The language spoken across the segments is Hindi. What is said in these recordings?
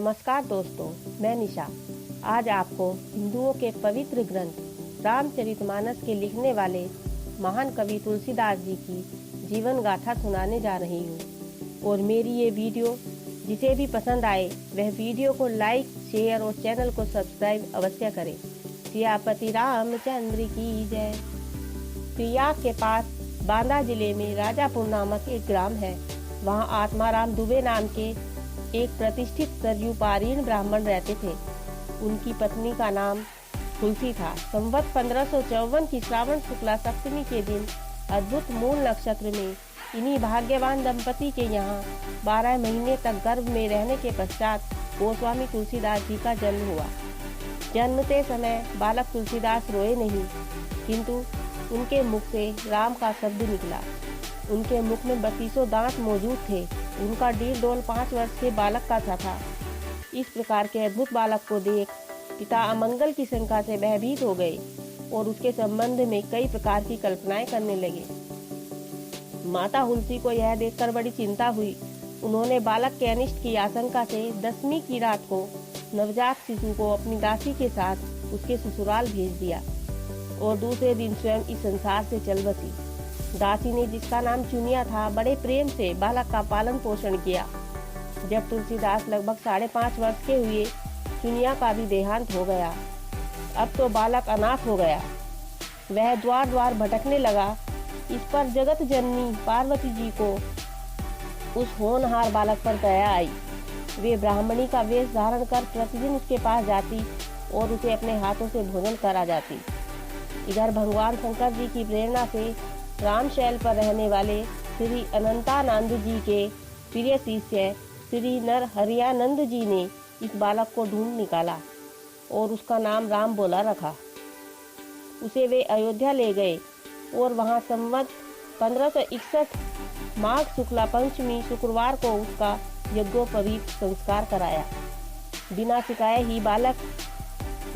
नमस्कार दोस्तों, मैं निशा। आज आपको हिंदुओं के पवित्र ग्रंथ रामचरितमानस के लिखने वाले महान कवि तुलसीदास जी की जीवन गाथा सुनाने जा रही हूँ। और मेरी ये वीडियो जिसे भी पसंद आए वह वीडियो को लाइक, शेयर और चैनल को सब्सक्राइब अवश्य करें। सियापति रामचंद्र की जय। प्रयाग के पास बांदा जिले में राजापुर नामक एक ग्राम है। वहाँ आत्माराम दुबे नाम के एक प्रतिष्ठित सरयू पारीण ब्राह्मण रहते थे। उनकी पत्नी का नाम तुलसी था। संवत 1554 की श्रावण शुक्ला सप्तमी के दिन अद्भुत मूल नक्षत्र में इन्हीं भाग्यवान दंपति के यहाँ 12 महीने तक गर्भ में रहने के पश्चात गोस्वामी तुलसीदास जी का जन्म हुआ। जन्मते समय बालक तुलसीदास रोए नहीं, किंतु उनके मुख से राम का शब्द निकला। उनके मुख में 32 दांत मौजूद थे। उनका डील डोल 5 वर्ष के बालक का सा था। इस प्रकार के अद्भुत बालक को देख पिता अमंगल की शंका से भयभीत हो गए और उसके संबंध में कई प्रकार की कल्पनाएं करने लगे। माता हुलसी को यह देखकर बड़ी चिंता हुई। उन्होंने बालक के अनिष्ट की आशंका से 10वीं की रात को नवजात शिशु को अपनी दासी के साथ उसके ससुराल भेज दिया और दूसरे दिन स्वयं इस संसार से चल बसी। दासी ने, जिसका नाम चुनिया था, बड़े प्रेम से बालक का पालन पोषण किया। जब तुलसीदास लगभग 5.5 वर्ष के हुए, चुनिया का भी देहांत हो गया। अब तो बालक अनाथ हो गया। वह द्वार द्वार भटकने लगा। इस पर जगत जननी पार्वती जी को उस होनहार बालक पर दया आई। वे ब्राह्मणी का वेश धारण कर प्रतिदिन उसके पास जाती और उसे अपने हाथों से भोजन करा जाती। इधर भगवान शंकर जी की प्रेरणा से रामशैल पर रहने वाले श्री अनंतानंद जी के प्रिय शिष्य श्री नरहरियानंद जी ने इस बालक को ढूंढ निकाला और उसका नाम राम बोला रखा। उसे वे अयोध्या ले गए और वहां संवत 1561 माघ शुक्ला पंचमी शुक्रवार को उसका यज्ञोपवीत संस्कार कराया। बिना सिखाए ही बालक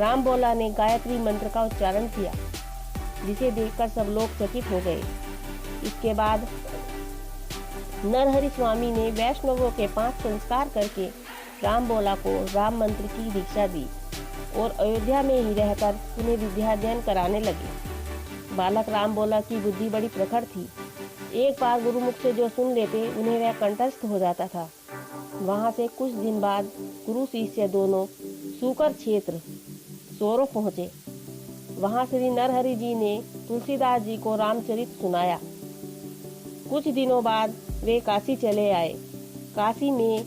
राम बोला ने गायत्री मंत्र का उच्चारण किया, जिसे देखकर सब लोग चकित हो गए। इसके बाद नरहरि स्वामी ने वैष्णवों के 5 संस्कार करके राम बोला को राम मंत्र की दीक्षा दी और अयोध्या में ही रहकर उन्हें विद्याध्ययन कराने लगे। बालक राम बोला की बुद्धि बड़ी प्रखर थी। एक बार गुरुमुख से जो सुन लेते उन्हें वह कंठस्थ हो जाता था। वहां से कुछ दिन बाद गुरु शिष्य दोनों सूकर क्षेत्र सोरो पहुंचे। वहां श्री नरहरि जी ने तुलसीदास जी को रामचरित सुनाया। कुछ दिनों बाद वे काशी चले आए। काशी में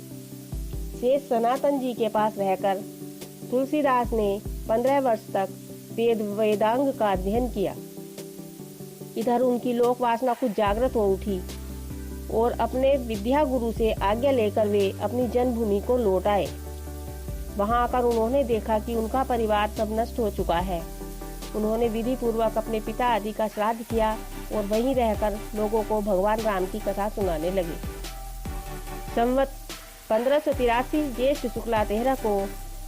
शेष सनातन जी के पास रहकर तुलसीदास ने 15 वर्ष तक वेदांग का अध्ययन किया। इधर उनकी लोक वासना कुछ जागृत हो उठी और अपने विद्या गुरु से आज्ञा लेकर वे अपनी जन्मभूमि को लौट आए। वहां आकर उन्होंने देखा कि उनका परिवार सब नष्ट हो चुका है। उन्होंने विधि पूर्वक अपने पिता आदि का श्राद्ध किया और वहीं रहकर लोगों को भगवान राम की कथा सुनाने लगे। संवत 1583 ज्येष्ठ शुक्ला 13 को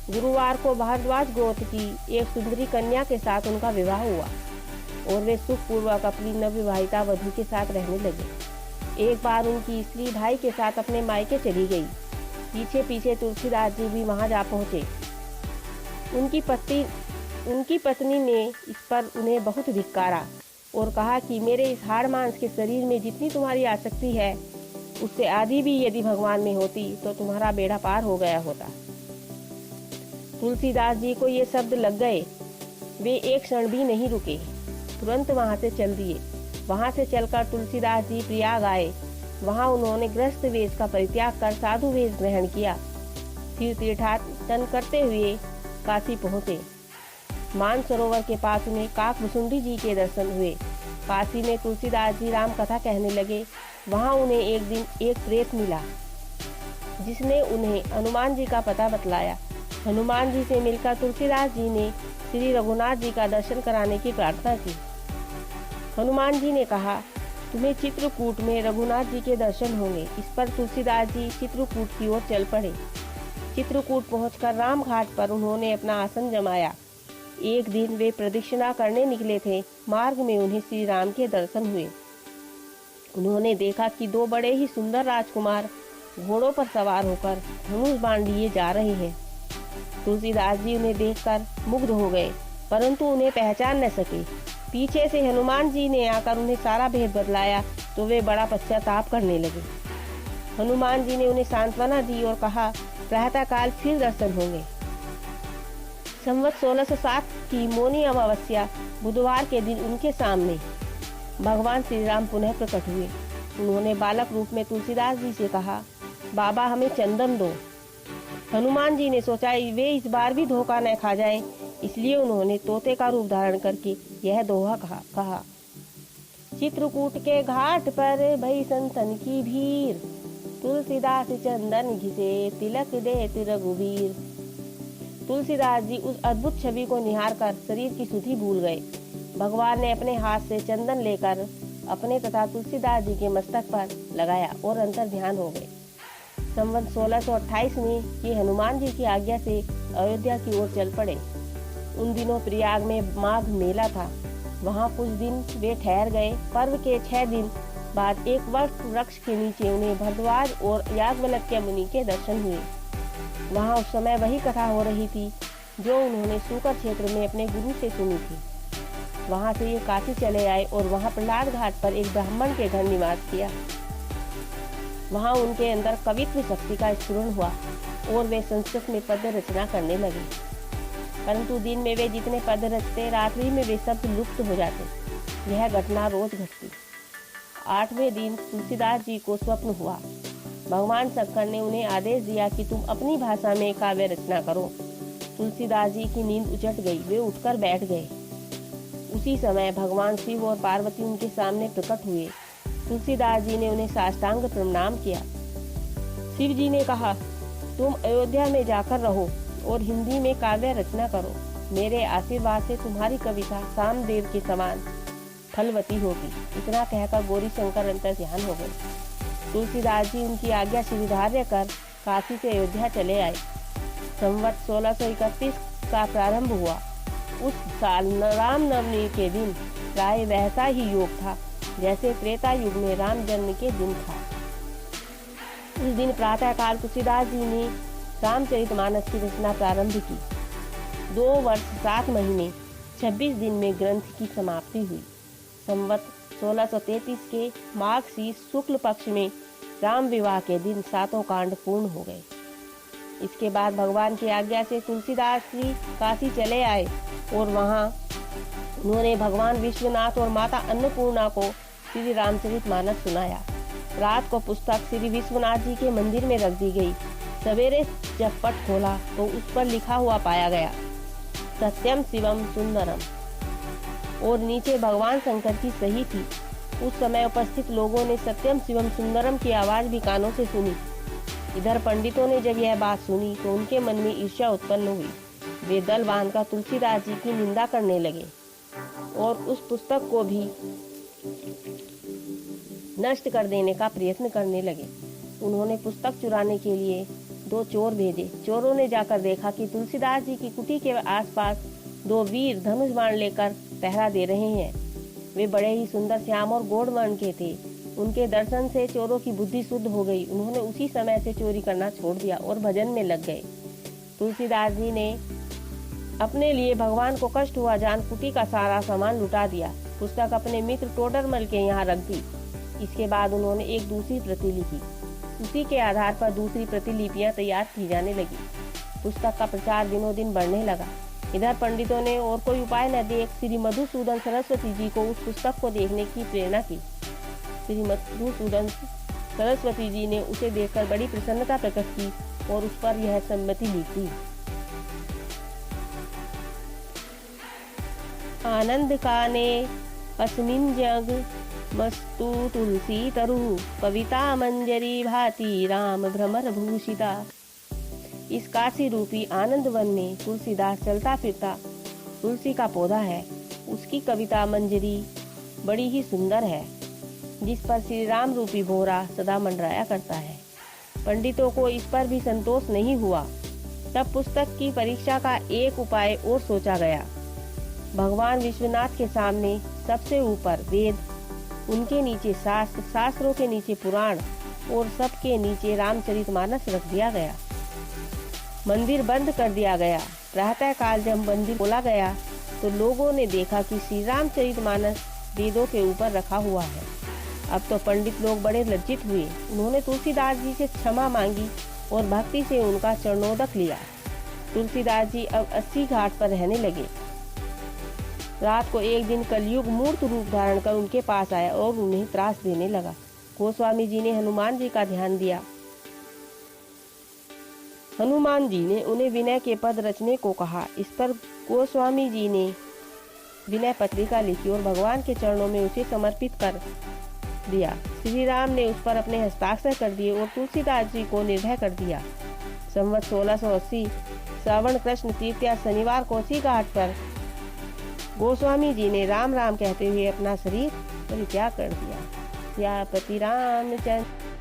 गुरुवार को भारद्वाज गोत्र की एक सुंदरी कन्या के साथ उनका विवाह हुआ और वे सुख पूर्वक अपनी नवविवाहिता वधू के साथ रहने लगे। एक बार उनकी स्त्री भाई के साथ अपने मायके चली गई। पीछे पीछे तुलसीदास जी भी वहां जा पहुंचे। उनकी पत्नी ने इस पर उन्हें बहुत धिक्कारा और कहा कि मेरे इस हाड़ मांस के शरीर में जितनी तुम्हारी आसक्ति है, उससे आदि भी यदि भगवान में होती तो तुम्हारा बेड़ा पार हो गया होता। तुलसीदास जी को ये शब्द लग गए। वे एक क्षण भी नहीं रुके, तुरंत वहां से चल दिए। वहां से चलकर तुलसीदास जी प्रयाग आए। वहां उन्होंने गृहस्थ वेश का परित्याग कर साधु वेश ग्रहण किया। फिर तीर्थाटन करते हुए काशी पहुंचे। मानसरोवर के पास उन्हें काकभुसुंडी जी के दर्शन हुए। काशी में तुलसीदास जी राम कथा कहने लगे। वहां उन्हें एक दिन एक प्रेत मिला, जिसने उन्हें हनुमान जी का पता बतलाया। हनुमान जी से मिलकर तुलसीदास जी ने श्री रघुनाथ जी का दर्शन कराने की प्रार्थना की। हनुमान जी ने कहा, तुम्हें चित्रकूट में रघुनाथ जी के दर्शन होंगे। इस पर तुलसीदास जी चित्रकूट की ओर चल पड़े। चित्रकूट पहुंचकर राम घाट पर उन्होंने अपना आसन जमाया। एक दिन वे प्रदक्षिणा करने निकले थे। मार्ग में उन्हें श्री राम के दर्शन हुए। उन्होंने देखा कि 2 बड़े ही सुंदर राजकुमार घोड़ों पर सवार होकर धनुष बाण लिए जा रहे हैं। तुलसीदास जी उन्हें देखकर मुग्ध हो गए, परंतु उन्हें पहचान न सके। पीछे से हनुमान जी ने आकर उन्हें सारा भेद बतलाया तो वे बड़ा पश्चाताप करने लगे। हनुमान जी ने उन्हें सांत्वना दी और कहा, प्रातः काल फिर दर्शन होंगे। संवत 1607 की मौनी अमावस्या बुधवार के दिन उनके सामने भगवान श्री राम पुनः प्रकट हुए। उन्होंने बालक रूप में तुलसीदास जी से कहा, बाबा हमें चंदन दो। हनुमान जी ने सोचा वे इस बार भी धोखा न खा जाएं, इसलिए उन्होंने तोते का रूप धारण करके यह दोहा कहा। चित्रकूट के घाट पर भई संतन की भीड़, तुलसीदास चंदन घिसे तिलक दे रघुवीर। तुलसीदास जी उस अद्भुत छवि को निहार कर शरीर की सुधि भूल गए। भगवान ने अपने हाथ से चंदन लेकर अपने तथा तुलसीदास जी के मस्तक पर लगाया और अंतर ध्यान हो गए। संवत 1628 में ये हनुमान जी की आज्ञा से अयोध्या की ओर चल पड़े। उन दिनों प्रयाग में माघ मेला था। वहाँ कुछ दिन वे ठहर गए। पर्व के 6 दिन बाद एक वृक्ष के नीचे उन्हें भरद्वाज और याज्ञवल्क्य मुनि के दर्शन हुए। वहाँ उस समय वही कथा हो रही थी जो उन्होंने सूकर क्षेत्र में अपने गुरु से सुनी थी। वहाँ से ये काशी चले आए और वहाँ प्रहलाद घाट पर एक ब्राह्मण के घर निवास किया। वहाँ उनके अंदर कवित्व शक्ति का स्फुरण हुआ और वे संस्कृत में पद्य रचना करने लगे। परंतु दिन में वे जितने पद्य रचते, रात्रि में वे सब लुप्त हो जाते। यह घटना रोज घटती। 8वें दिन तुलसीदास जी को स्वप्न हुआ। भगवान शंकर ने उन्हें आदेश दिया कि तुम अपनी भाषा में काव्य रचना करो। तुलसीदास जी की नींद उचट गई। वे उठकर बैठ गए। उसी समय भगवान शिव और पार्वती उनके सामने प्रकट हुए। तुलसीदास जी ने उन्हें साष्टांग प्रणाम किया। शिव जी ने कहा, तुम अयोध्या में जाकर रहो और हिंदी में काव्य रचना करो। मेरे आशीर्वाद से तुम्हारी कविता सामदेव के समान फलवती होगी। इतना कहकर गौरी शंकर अंतर ध्यान हो गए। तुलसीदास जी उनकी आज्ञा स्वीकार कर काशी से अयोध्या चले आए। संवत 1631 का प्रारंभ हुआ। उस साल रामनवमी के दिन प्राय वैसा ही योग था जैसे त्रेता युग में राम जन्म के दिन था। उस दिन प्रातः काल तुलसीदास जी ने रामचरितमानस की रचना प्रारंभ की। 2 वर्ष 7 महीने 26 दिन में ग्रंथ की समाप्ति हुई। संवत 1633 के माघ सी शुक्ल पक्ष में राम विवाह के दिन 7 कांड पूर्ण हो गए। इसके बाद भगवान की आज्ञा से तुलसीदास जी काशी चले आए और वहां उन्होंने भगवान विश्वनाथ और माता अन्नपूर्णा को श्री रामचरितमानस सुनाया। रात को पुस्तक श्री विश्वनाथ जी के मंदिर में रख दी गई। सवेरे जब पट खोला तो उस पर लिखा हुआ पाया गया, सत्यम शिवम सुंदरम, और नीचे भगवान शंकर की सही थी। उस समय उपस्थित लोगों ने सत्यम शिवम सुंदरम की आवाज भी कानों से सुनी। इधर पंडितों ने जब यह बात सुनी तो उनके मन में ईर्ष्या उत्पन्न हुई। वे दल बांधकर तुलसीदास जी की निंदा करने लगे और उस पुस्तक को भी नष्ट कर देने का प्रयत्न करने लगे। उन्होंने पुस्तक चुराने के लिए 2 चोर भेजे। चोरों ने जाकर देखा कि तुलसीदास जी की कुटी के आसपास 2 वीर धनुष बाण लेकर पहरा दे रहे हैं। वे बड़े ही सुंदर श्याम और गौड़ वर्ण के थे। उनके दर्शन से चोरों की बुद्धि शुद्ध हो गई। उन्होंने उसी समय से चोरी करना छोड़ दिया और भजन में लग गए। तुलसीदास जी ने अपने लिए भगवान को कष्ट हुआ जान कुटी का सारा सामान लुटा दिया। पुस्तक अपने मित्र टोडरमल के यहाँ रख दी। इसके बाद उन्होंने एक दूसरी प्रति लिखी। उसी के आधार पर दूसरी प्रतिलिपियां तैयार की जाने लगी। पुस्तक का प्रचार दिनों दिन बढ़ने लगा। इधर पंडितों ने और कोई उपाय न देख श्री मधुसूदन सरस्वती जी को उस पुस्तक को देखने की प्रेरणा की। श्री मधुसूदन सरस्वती जी ने उसे देखकर बड़ी प्रसन्नता प्रकट की और उस पर यह सम्मति लिख दी। आनंद काने अस्मिन् जग मस्तु तुलसी तरु कविता मंजरी भाति राम भ्रमर भूषिता। इस काशी रूपी आनंद वन में तुलसीदास चलता फिरता तुलसी का पौधा है। उसकी कविता मंजरी बड़ी ही सुंदर है, जिस पर श्री राम रूपी भोरा सदा मंडराया करता है। पंडितों को इस पर भी संतोष नहीं हुआ। तब पुस्तक की परीक्षा का एक उपाय और सोचा गया। भगवान विश्वनाथ के सामने सबसे ऊपर वेद, उनके नीचे शास्त्र, शास्त्रों के नीचे पुराण और सबके नीचे रामचरितमानस रख दिया गया। मंदिर बंद कर दिया गया। प्रातः काल जब मंदिर खोला गया तो लोगों ने देखा कि श्री रामचरितमानस वेदों के ऊपर रखा हुआ है। अब तो पंडित लोग बड़े लज्जित हुए। उन्होंने तुलसीदास जी से क्षमा मांगी और भक्ति से उनका चरणोदक लिया। तुलसीदास जी अब 80 घाट पर रहने लगे। रात को एक दिन कलयुग मूर्त रूप धारण कर उनके पास आया और उन्हें त्रास देने लगा। गोस्वामी जी ने हनुमान जी का ध्यान दिया। हनुमान जी ने उन्हें विनय के पद रचने को कहा। इस पर गोस्वामी जी ने विनय पत्रिका लिखी और भगवान के चरणों में उसे समर्पित कर दिया। श्री राम ने उस पर अपने हस्ताक्षर कर दिए और तुलसीदास जी को निर्भय कर दिया। संवत 1680 श्रावण कृष्ण तृतीया शनिवार को उसी घाट पर गोस्वामी जी ने राम राम कहते हुए अपना शरीर परित्याग कर दिया। सियापति रामचंद्र